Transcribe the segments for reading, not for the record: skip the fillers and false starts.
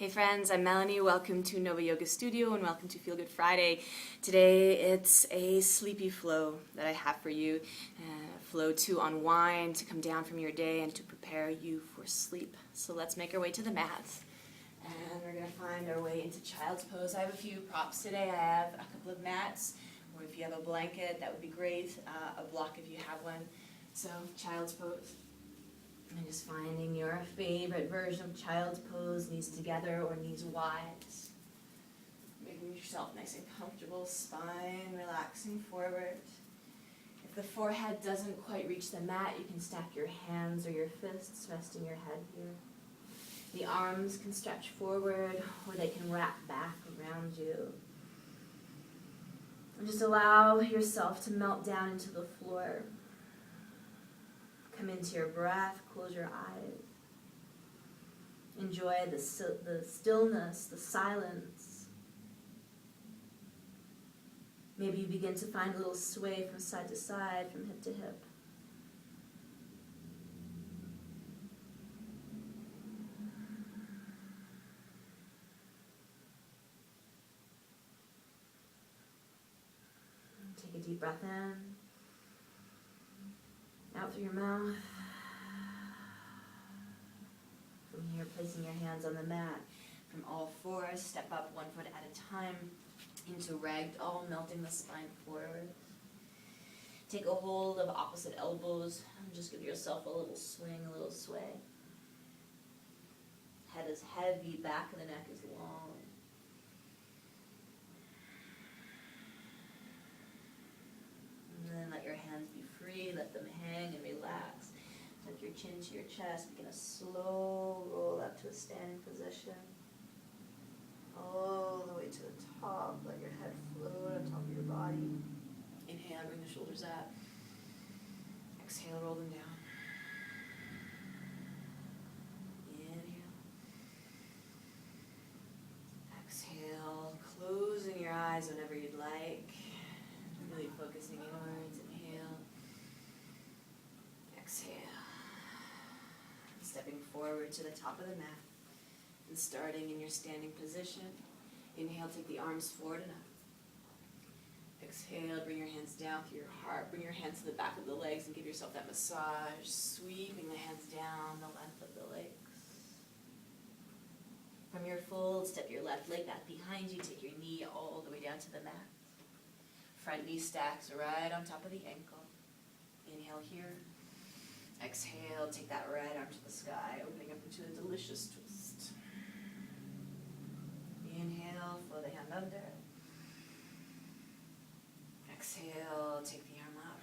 Hey friends, I'm Melanie. Welcome to Nova Yoga Studio and welcome to Feel Good Friday. Today it's a sleepy flow that I have for you. Flow to unwind, to come down from your day and to prepare you for sleep. So let's make our way to the mat. And we're going to find our way into child's pose. I have a few props today. I have a couple of mats, or if you have a blanket, that would be great. A block if you have one. So child's pose. And just finding your favorite version of child's pose, knees together or knees wide. Making yourself nice and comfortable, spine relaxing forward. If the forehead doesn't quite reach the mat, you can stack your hands or your fists, resting your head here. The arms can stretch forward or they can wrap back around you. And just allow yourself to melt down into the floor. Come into your breath, close your eyes. Enjoy the stillness, the silence. Maybe you begin to find a little sway from side to side, from hip to hip. Take a deep breath in. Out through your mouth. From here, placing your hands on the mat. From all fours, step up 1 foot at a time into ragdoll, melting the spine forward. Take a hold of opposite elbows and just give yourself a little swing, a little sway. Head is heavy, back of the neck is long. And then let your hands be free, let them hang and relax. Tuck your chin to your chest, begin a slow roll up to a standing position. All the way to the top, let your head float on top of your body. Inhale, bring the shoulders up. Exhale, roll them down. Inhale. Exhale, closing your eyes whenever you'd like. Really focusing inwards. Inhale. Exhale. Stepping forward to the top of the mat. And starting in your standing position. Inhale, take the arms forward and up. Exhale, bring your hands down through your heart. Bring your hands to the back of the legs and give yourself that massage. Sweeping the hands down the length of the legs. From your fold, step your left leg back behind you. Take your knee all the way down to the mat. Front knee stacks right on top of the ankle. Inhale here. Exhale, take that right arm to the sky, opening up into a delicious twist. Inhale, flow the hand under. Exhale, take the arm up.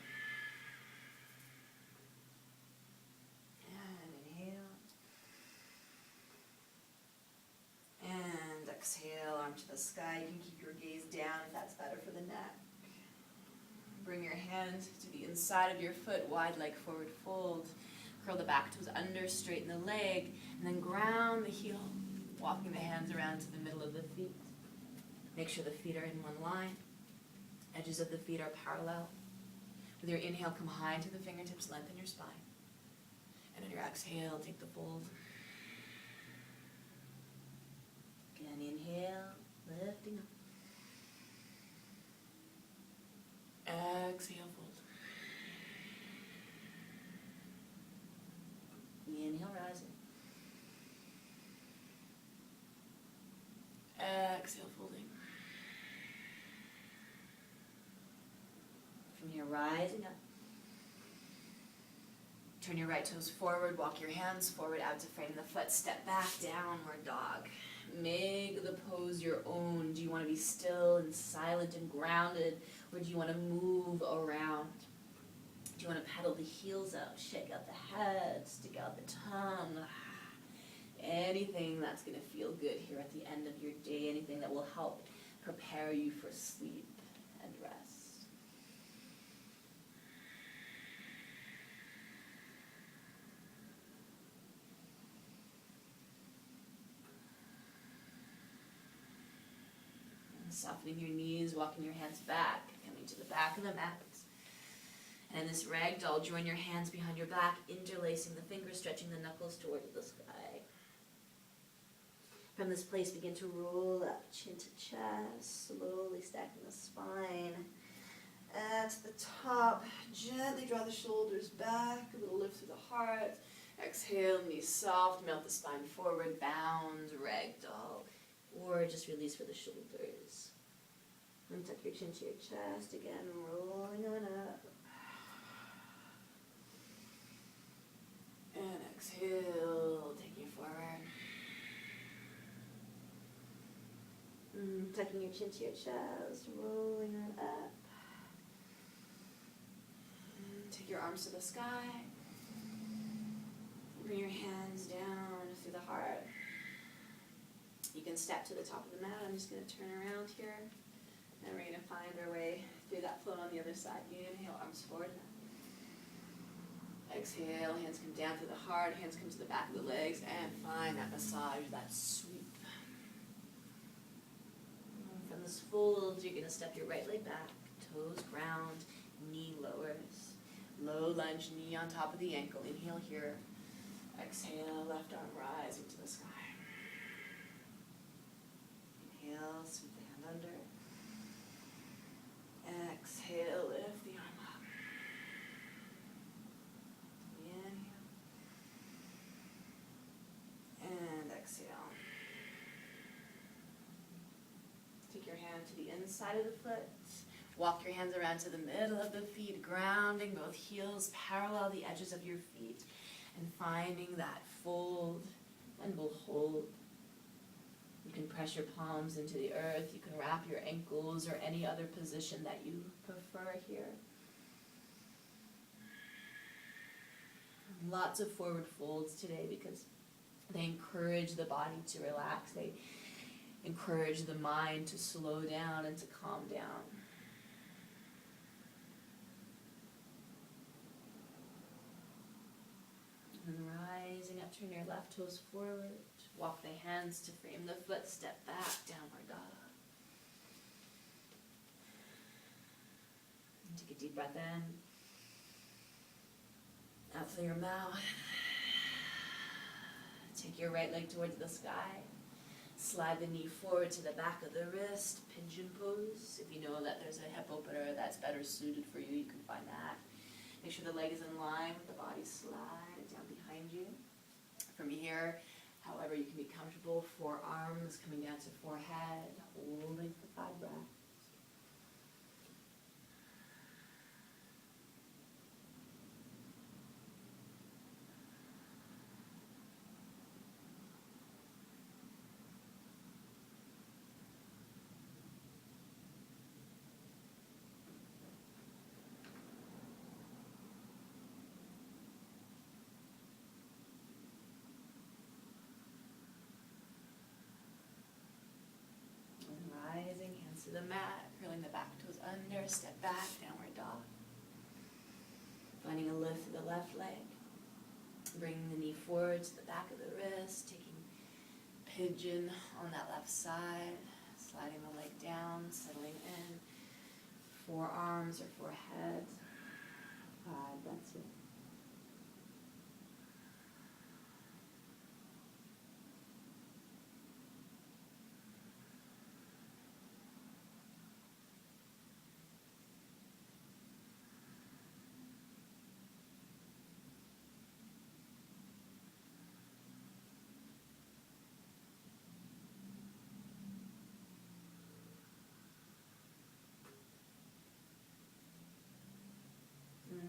And inhale. And exhale, arm to the sky. You can keep your gaze down if that's better for the neck. Bring your hand to the inside of your foot, wide leg forward fold. Curl the back toes under, straighten the leg, and then ground the heel, walking the hands around to the middle of the feet. Make sure the feet are in one line. Edges of the feet are parallel. With your inhale, come high into the fingertips, lengthen your spine. And on your exhale, take the fold. Again, inhale, lifting up. Exhale, fold. Inhale, rising. Exhale, folding. From here, rising up. Turn your right toes forward, walk your hands forward out to frame the foot, step back, downward dog. Make the pose your own. Do you want to be still and silent and grounded, or do you want to move around? Do you want to pedal the heels out, shake out the head, stick out the tongue? Anything that's going to feel good here at the end of your day, anything that will help prepare you for sleep and rest. Softening your knees, walking your hands back, coming to the back of the mat. And in this ragdoll, join your hands behind your back, interlacing the fingers, stretching the knuckles towards the sky. From this place, begin to roll up, chin to chest, slowly stacking the spine. At the top, gently draw the shoulders back, a little lift through the heart. Exhale, knees soft, melt the spine forward, bound, ragdoll, or just release for the shoulders. And tuck your chin to your chest, again, rolling on up. And exhale, taking you forward. Tucking your chin to your chest, rolling on up. Take your arms to the sky. Bring your hands down through the heart. You can step to the top of the mat. I'm just going to turn around here. And we're going to find our way through that flow on the other side. Inhale, arms forward. Exhale, hands come down through the heart. Hands come to the back of the legs. And find that massage, that sweep. From this fold, you're going to step your right leg back. Toes ground, knee lowers. Low lunge, knee on top of the ankle. Inhale here. Exhale, left arm rising to the sky. Inhale, sweep the hand under. Exhale, lift the arm up. Inhale. And exhale. Take your hand to the inside of the foot. Walk your hands around to the middle of the feet, grounding both heels parallel the edges of your feet, and finding that fold, and we'll hold. You can press your palms into the earth. You can wrap your ankles or any other position that you prefer here. Lots of forward folds today because they encourage the body to relax. They encourage the mind to slow down and to calm down. And rising up, turn your left toes forward. Walk the hands to frame the foot. Step back, downward dog. And take a deep breath in. Out through your mouth. Take your right leg towards the sky. Slide the knee forward to the back of the wrist. Pigeon pose. If you know that there's a hip opener that's better suited for you, you can find that. Make sure the leg is in line with the body. Slide it down behind you. From here, however you can be comfortable, forearms coming down to forehead, holding for 5 breaths. Rising, hands to the mat, curling the back toes under, step back, downward dog. Finding a lift to the left leg. Bringing the knee forward to the back of the wrist, taking pigeon on that left side, sliding the leg down, settling in. Forearms or forehead. 5, that's it.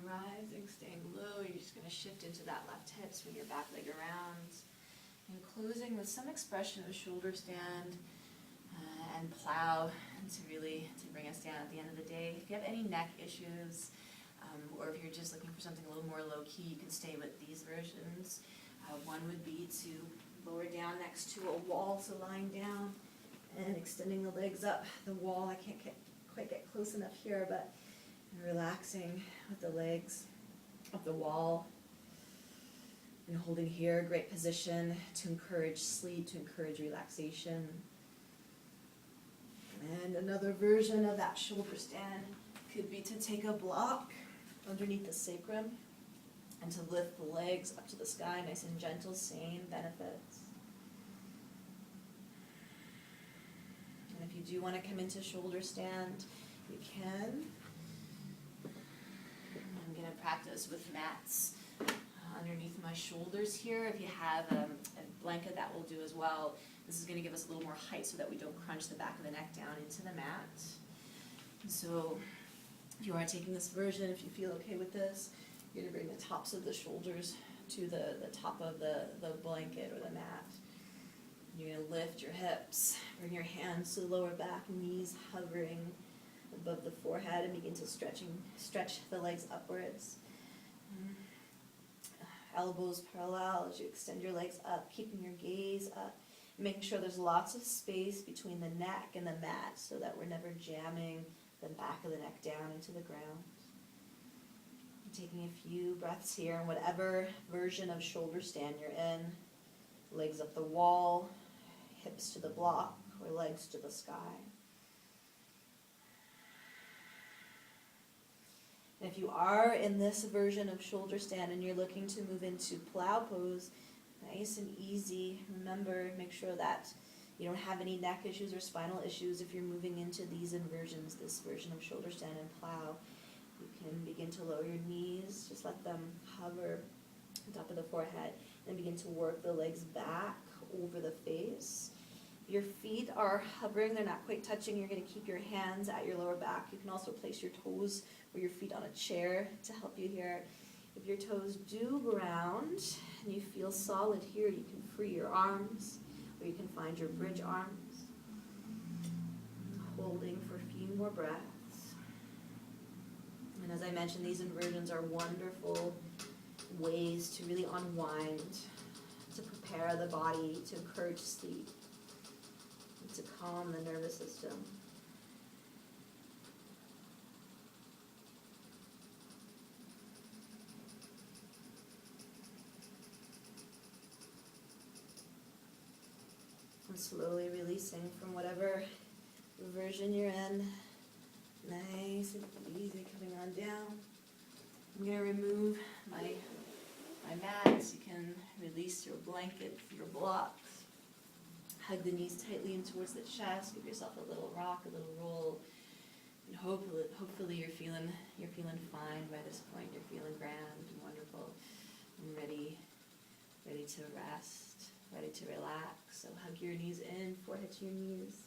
Rising, staying low, you're just going to shift into that left hip, swing your back leg around, and closing with some expression of shoulder stand and plow to bring us down at the end of the day. If you have any neck issues, or if you're just looking for something a little more low-key, you can stay with these versions. One would be to lower down next to a wall, so lying down and extending the legs up the wall. I can't quite get close enough here, but relaxing with the legs up the wall and holding here. Great position to encourage sleep, to encourage relaxation. And another version of that shoulder stand could be to take a block underneath the sacrum and to lift the legs up to the sky, nice and gentle, same benefits. And if you do want to come into shoulder stand, you can. I'm going to practice with mats underneath my shoulders here. If you have a blanket, that will do as well. This is going to give us a little more height so that we don't crunch the back of the neck down into the mat. And so if you are taking this version, if you feel okay with this, you're going to bring the tops of the shoulders to the top of the blanket or the mat. You're going to lift your hips, bring your hands to the lower back, knees hovering above the forehead, and begin to stretch the legs upwards. Elbows parallel as you extend your legs up, keeping your gaze up, making sure there's lots of space between the neck and the mat so that we're never jamming the back of the neck down into the ground. Taking a few breaths here in whatever version of shoulder stand you're in. Legs up the wall, hips to the block, or legs to the sky. And if you are in this version of shoulder stand and you're looking to move into plow pose, nice and easy, remember, make sure that you don't have any neck issues or spinal issues if you're moving into these inversions, this version of shoulder stand and plow. You can begin to lower your knees, just let them hover on top of the forehead, and begin to work the legs back over the face. If your feet are hovering, they're not quite touching, you're going to keep your hands at your lower back. You can also place your toes or your feet on a chair to help you here. If your toes do ground and you feel solid here, you can free your arms, or you can find your bridge arms. Holding for a few more breaths. And as I mentioned, these inversions are wonderful ways to really unwind, to prepare the body, to encourage sleep, and to calm the nervous system. And slowly releasing from whatever version you're in. Nice and easy, coming on down. I'm going to remove my mats. You can release your blanket, your blocks. Hug the knees tightly in towards the chest. Give yourself a little rock, a little roll. And hopefully you're feeling fine by this point. You're feeling grand and wonderful and ready to rest, ready to relax. So hug your knees in, forehead to your knees,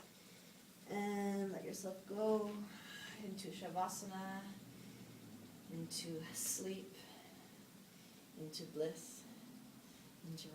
and let yourself go into Shavasana, into sleep, into bliss. Enjoy.